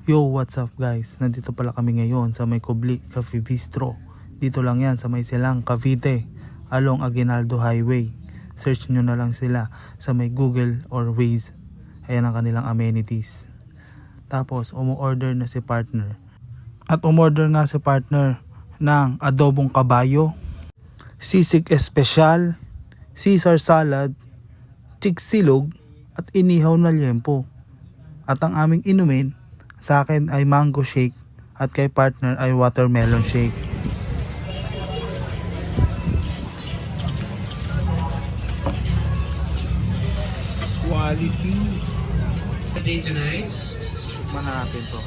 Yo, what's up guys? Nandito pala kami ngayon sa may Kubli Cafe Bistro. Dito lang yan sa may Silang, Cavite, along Aguinaldo Highway. Search nyo na lang sila sa may Google or Waze. Ayan ang kanilang amenities. Tapos umu-order na si partner. At umorder nga si partner ng adobong kabayo, sisig espesyal, Caesar salad, chiksilog at inihaw na liempo. At ang aming inumin, sa akin ay mango shake at kay partner ay watermelon shake. Quality. Birthday tonight? Tikman na natin to.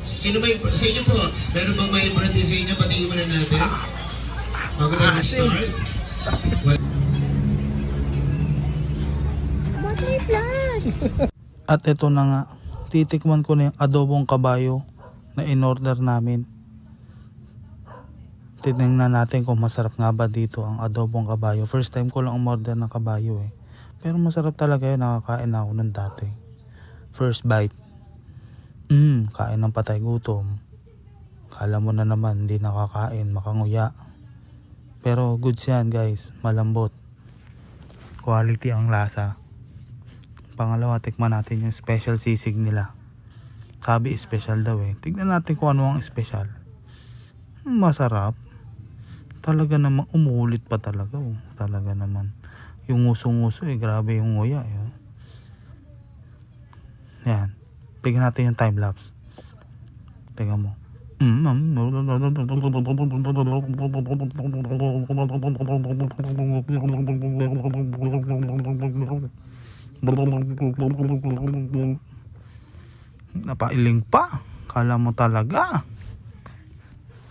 Sino may sa inyo po? Meron bang may birthday sa inyo? Patingin muna natin. Bago tayo mag-start. At ito na nga, titikman ko na yung adobong kabayo na in-order namin. Titingnan natin kung masarap nga ba dito ang adobong kabayo. First time ko lang umorder ng kabayo eh. Pero masarap talaga yun, nakakain na ako nun dati. First bite. Kain ng patay gutom. Kala mo na naman hindi nakakain, makanguya. Pero goods yan guys, malambot. Quality ang lasa. Pangalawa, tikman natin yung special sisig nila. Sabi special daw eh. Tignan natin kung ano ang special. Masarap. Talaga naman, umuulit pa talaga. Oh. Talaga naman. Yung nguso-nguso eh, grabe yung nguya eh. Oh. Yan. Tignan natin yung time-lapse. Tignan mo. Napailing pa. Kala mo talaga.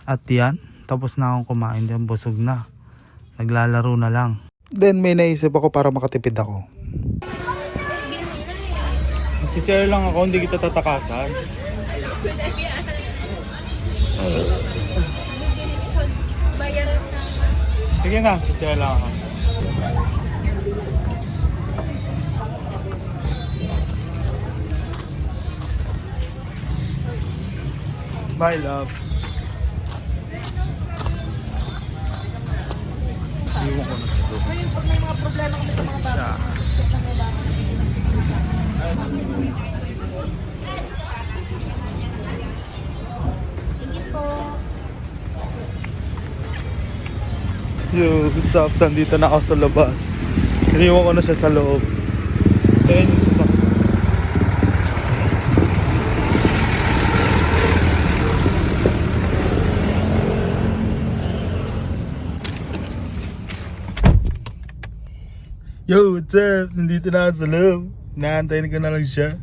At yan, tapos na akong kumain dyan, busog na. Naglalaro na lang. Then may naisip ako para makatipid ako. Sisir lang ako, hindi kita tatakasan. Sige na, sisir lang ako. Bye, love. Iwan ko na ito. Pag may mga problema kami sa mga bata. Yo, what's up? Nandito na ako sa labas. Iniwan ko na siya sa loob. Ayan yung sasakyan. Yo, what's up? Nandito na ako sa loob. Inaantayin ko na lang siya.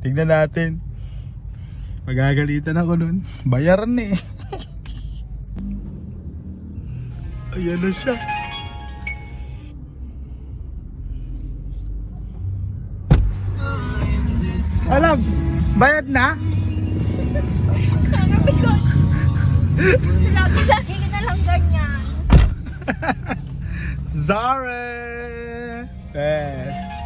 Tignan natin. Magagalitan ako nun. Bayaran eh. Ayan na siya. Alam, bayad na? Lagi ka na lang ganyan. Zare! Yes.